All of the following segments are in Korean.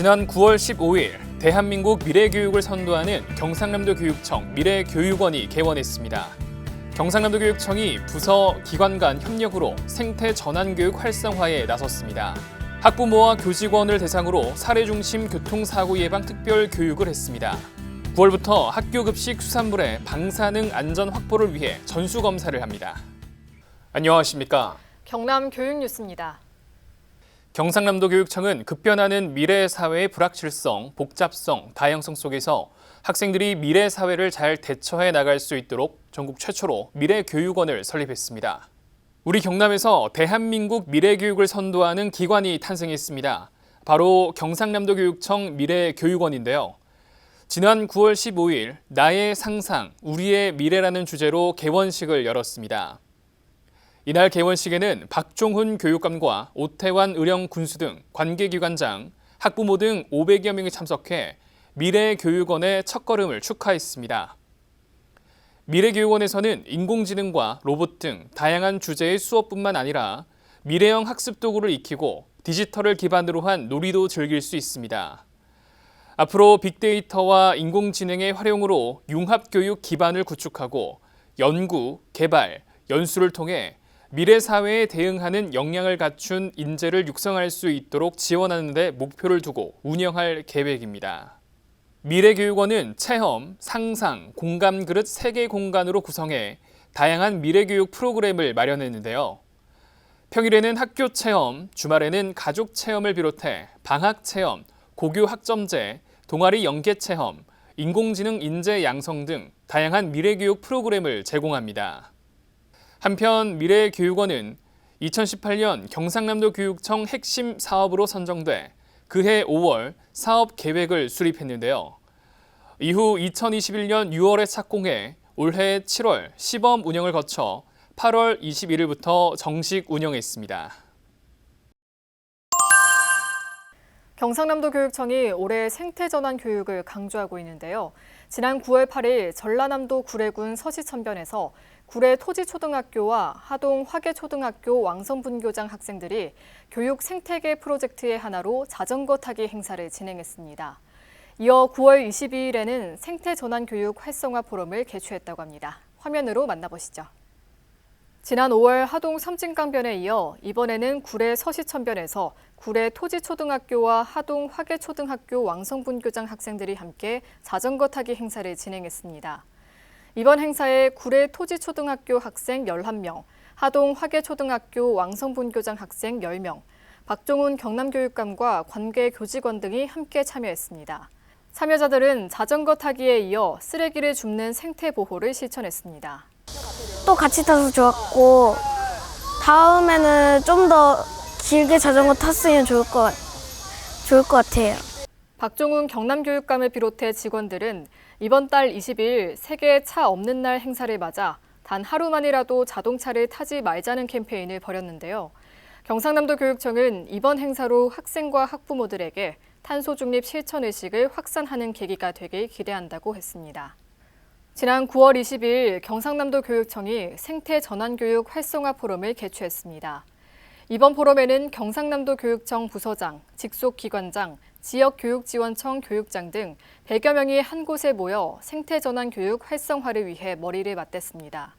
지난 9월 15일 대한민국 미래교육을 선도하는 경상남도 교육청 미래교육원이 개원했습니다. 경상남도 교육청이 부서, 기관 간 협력으로 생태 전환교육 활성화에 나섰습니다. 학부모와 교직원을 대상으로 사례 중심 교통사고 예방 특별 교육을 했습니다. 9월부터 학교 급식 수산물의 방사능 안전 확보를 위해 전수검사를 합니다. 안녕하십니까? 경남 교육뉴스입니다. 경상남도 교육청은 급변하는 미래 사회의 불확실성, 복잡성, 다양성 속에서 학생들이 미래 사회를 잘 대처해 나갈 수 있도록 전국 최초로 미래교육원을 설립했습니다. 우리 경남에서 대한민국 미래교육을 선도하는 기관이 탄생했습니다. 바로 경상남도 교육청 미래교육원인데요. 지난 9월 15일 나의 상상, 우리의 미래라는 주제로 개원식을 열었습니다. 이날 개원식에는 박종훈 교육감과 오태환 의령 군수 등 관계기관장, 학부모 등 500여 명이 참석해 미래교육원의 첫걸음을 축하했습니다. 미래교육원에서는 인공지능과 로봇 등 다양한 주제의 수업뿐만 아니라 미래형 학습 도구를 익히고 디지털을 기반으로 한 놀이도 즐길 수 있습니다. 앞으로 빅데이터와 인공지능의 활용으로 융합교육 기반을 구축하고 연구, 개발, 연수를 통해 미래 사회에 대응하는 역량을 갖춘 인재를 육성할 수 있도록 지원하는 데 목표를 두고 운영할 계획입니다. 미래교육원은 체험, 상상, 공감 그릇 3개 공간으로 구성해 다양한 미래교육 프로그램을 마련했는데요. 평일에는 학교 체험, 주말에는 가족 체험을 비롯해 방학 체험, 고교 학점제, 동아리 연계 체험, 인공지능 인재 양성 등 다양한 미래교육 프로그램을 제공합니다. 한편 미래교육원은 2018년 경상남도 교육청 핵심 사업으로 선정돼 그해 5월 사업 계획을 수립했는데요. 이후 2021년 6월에 착공해 올해 7월 시범 운영을 거쳐 8월 21일부터 정식 운영했습니다. 경상남도 교육청이 올해 생태전환 교육을 강조하고 있는데요. 지난 9월 8일 전라남도 구례군 서시천변에서 구례 토지초등학교와 하동 화계초등학교 왕성분교장 학생들이 교육 생태계 프로젝트의 하나로 자전거 타기 행사를 진행했습니다. 이어 9월 22일에는 생태전환교육 활성화 포럼을 개최했다고 합니다. 화면으로 만나보시죠. 지난 5월 하동 섬진강변에 이어 이번에는 구례 서시천변에서 구례 토지초등학교와 하동 화계초등학교 왕성분교장 학생들이 함께 자전거 타기 행사를 진행했습니다. 이번 행사에 구례 토지초등학교 학생 11명, 하동 화계초등학교 왕성분교장 학생 10명, 박종훈 경남교육감과 관계 교직원 등이 함께 참여했습니다. 참여자들은 자전거 타기에 이어 쓰레기를 줍는 생태 보호를 실천했습니다. 또 같이 타서 좋았고 다음에는 좀 더 길게 자전거 탔으면 좋을 것 같아요. 박종훈 경남교육감을 비롯해 직원들은 이번 달 20일 세계 차 없는 날 행사를 맞아 단 하루만이라도 자동차를 타지 말자는 캠페인을 벌였는데요. 경상남도 교육청은 이번 행사로 학생과 학부모들에게 탄소 중립 실천 의식을 확산하는 계기가 되길 기대한다고 했습니다. 지난 9월 20일 경상남도 교육청이 생태 전환교육 활성화 포럼을 개최했습니다. 이번 포럼에는 경상남도 교육청 부서장, 직속기관장, 지역교육지원청 교육장 등 100여 명이 한 곳에 모여 생태전환교육 활성화를 위해 머리를 맞댔습니다.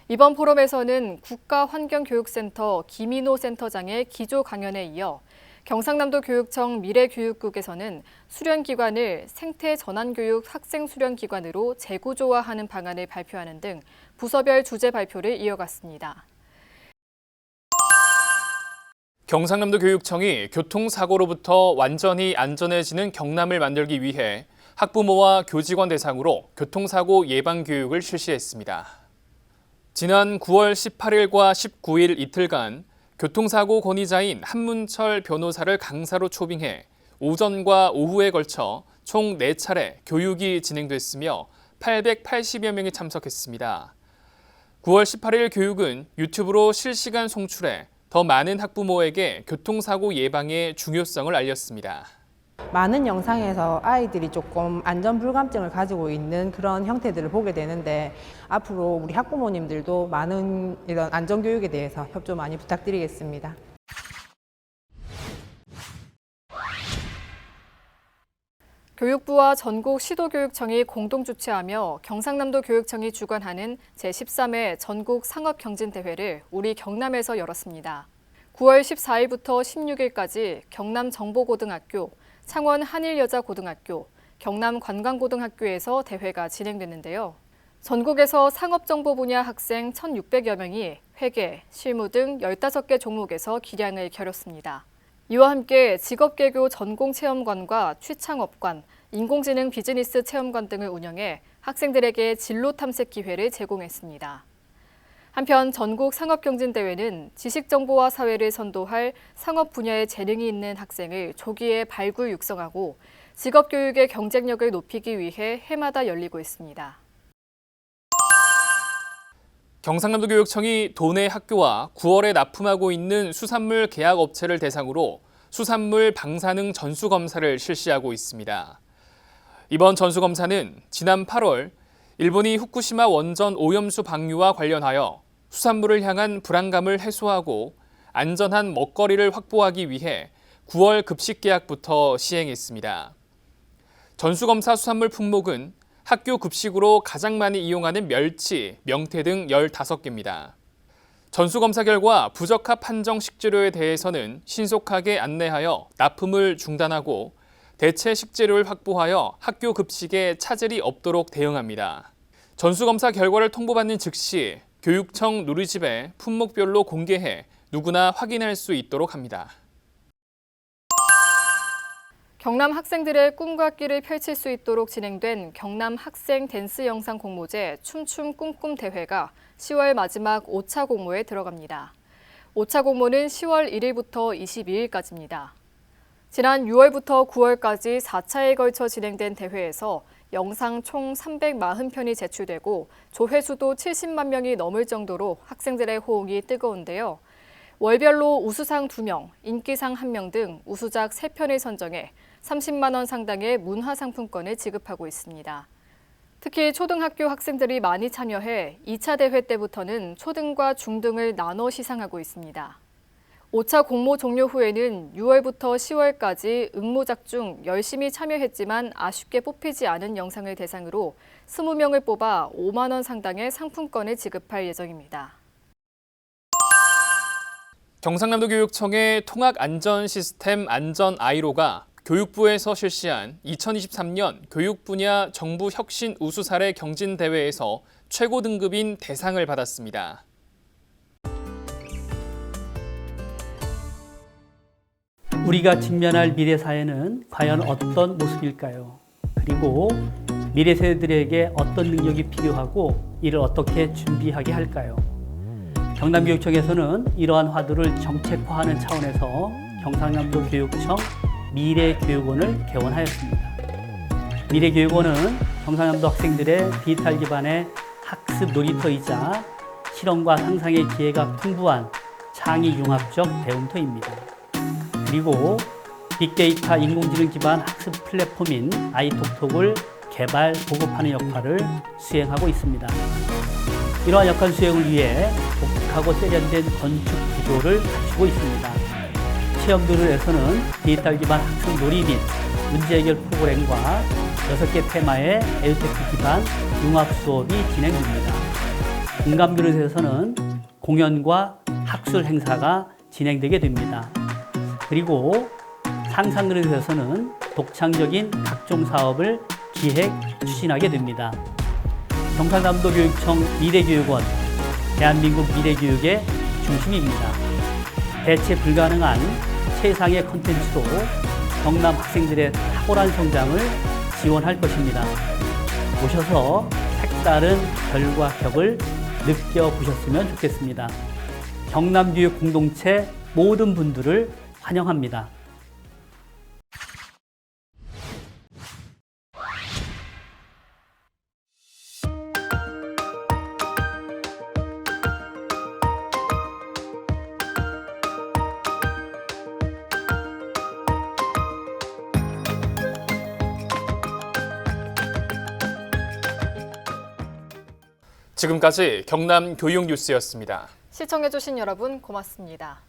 이번 포럼에서는 국가환경교육센터 김인호 센터장의 기조 강연에 이어 경상남도 교육청 미래교육국에서는 수련기관을 생태전환교육 학생수련기관으로 재구조화하는 방안을 발표하는 등 부서별 주제 발표를 이어갔습니다. 경상남도 교육청이 교통사고로부터 완전히 안전해지는 경남을 만들기 위해 학부모와 교직원 대상으로 교통사고 예방교육을 실시했습니다. 지난 9월 18일과 19일 이틀간 교통사고 권위자인 한문철 변호사를 강사로 초빙해 오전과 오후에 걸쳐 총 4차례 교육이 진행됐으며 880여 명이 참석했습니다. 9월 18일 교육은 유튜브로 실시간 송출해 더 많은 학부모에게 교통사고 예방의 중요성을 알렸습니다. 많은 영상에서 아이들이 조금 안전불감증을 가지고 있는 그런 형태들을 보게 되는데 앞으로 우리 학부모님들도 많은 이런 안전교육에 대해서 협조 많이 부탁드리겠습니다. 교육부와 전국 시도교육청이 공동 주최하며 경상남도 교육청이 주관하는 제13회 전국 상업경진대회를 우리 경남에서 열었습니다. 9월 14일부터 16일까지 경남 정보고등학교, 창원 한일여자고등학교, 경남 관광고등학교에서 대회가 진행됐는데요. 전국에서 상업정보 분야 학생 1,600여 명이 회계, 실무 등 15개 종목에서 기량을 겨뤘습니다. 이와 함께 직업개교 전공체험관과 취창업관, 인공지능 비즈니스 체험관 등을 운영해 학생들에게 진로 탐색 기회를 제공했습니다. 한편 전국 상업경진대회는 지식정보와 사회를 선도할 상업 분야에 재능이 있는 학생을 조기에 발굴 육성하고 직업교육의 경쟁력을 높이기 위해 해마다 열리고 있습니다. 경상남도 교육청이 도내 학교와 9월에 납품하고 있는 수산물 계약 업체를 대상으로 수산물 방사능 전수검사를 실시하고 있습니다. 이번 전수검사는 지난 8월 일본이 후쿠시마 원전 오염수 방류와 관련하여 수산물을 향한 불안감을 해소하고 안전한 먹거리를 확보하기 위해 9월 급식 계약부터 시행했습니다. 전수검사 수산물 품목은 학교 급식으로 가장 많이 이용하는 멸치, 명태 등 15개입니다. 전수검사 결과 부적합 판정 식재료에 대해서는 신속하게 안내하여 납품을 중단하고 대체 식재료를 확보하여 학교 급식에 차질이 없도록 대응합니다. 전수검사 결과를 통보받는 즉시 교육청 누리집에 품목별로 공개해 누구나 확인할 수 있도록 합니다. 경남 학생들의 꿈과 끼를 펼칠 수 있도록 진행된 경남 학생 댄스 영상 공모제 춤춤 꿈꿈 대회가 10월 마지막 5차 공모에 들어갑니다. 5차 공모는 10월 1일부터 22일까지입니다. 지난 6월부터 9월까지 4차에 걸쳐 진행된 대회에서 영상 총 340편이 제출되고 조회수도 70만 명이 넘을 정도로 학생들의 호응이 뜨거운데요. 월별로 우수상 2명, 인기상 1명 등 우수작 3편을 선정해 30만 원 상당의 문화상품권을 지급하고 있습니다. 특히 초등학교 학생들이 많이 참여해 2차 대회 때부터는 초등과 중등을 나눠 시상하고 있습니다. 5차 공모 종료 후에는 6월부터 10월까지 응모작 중 열심히 참여했지만 아쉽게 뽑히지 않은 영상을 대상으로 20명을 뽑아 5만 원 상당의 상품권을 지급할 예정입니다. 경상남도 교육청의 통학안전시스템 안전아이로가 교육부에서 실시한 2023년 교육 분야 정부 혁신 우수 사례 경진대회에서 최고 등급인 대상을 받았습니다. 우리가 직면할 미래 사회는 과연 어떤 모습일까요? 그리고 미래 세대들에게 어떤 능력이 필요하고 이를 어떻게 준비하게 할까요? 경남교육청에서는 이러한 화두를 정책화하는 차원에서 경상남도 교육청 미래교육원을 개원하였습니다. 미래교육원은 경상남도 학생들의 디지털 기반의 학습 놀이터이자 실험과 상상의 기회가 풍부한 창의 융합적 배움터입니다. 그리고 빅데이터 인공지능 기반 학습 플랫폼인 아이톡톡을 개발, 보급하는 역할을 수행하고 있습니다. 이러한 역할 수행을 위해 독특하고 세련된 건축 구조를 갖추고 있습니다. 체험들에서는 디지털 기반 학습 놀이 및 문제 해결 프로그램과 6개 테마의 에듀테크 기반 융합 수업이 진행됩니다. 공감그릇에서는 공연과 학술 행사가 진행되게 됩니다. 그리고 상상그릇에서는 독창적인 각종 사업을 기획, 추진하게 됩니다. 경상남도 교육청 미래교육원, 대한민국 미래교육의 중심입니다. 대체 불가능한 최상의 콘텐츠로 경남 학생들의 탁월한 성장을 지원할 것입니다. 오셔서 색다른 결과 격을 느껴보셨으면 좋겠습니다. 경남교육 공동체 모든 분들을 환영합니다. 지금까지 경남 교육 뉴스였습니다. 시청해주신 여러분 고맙습니다.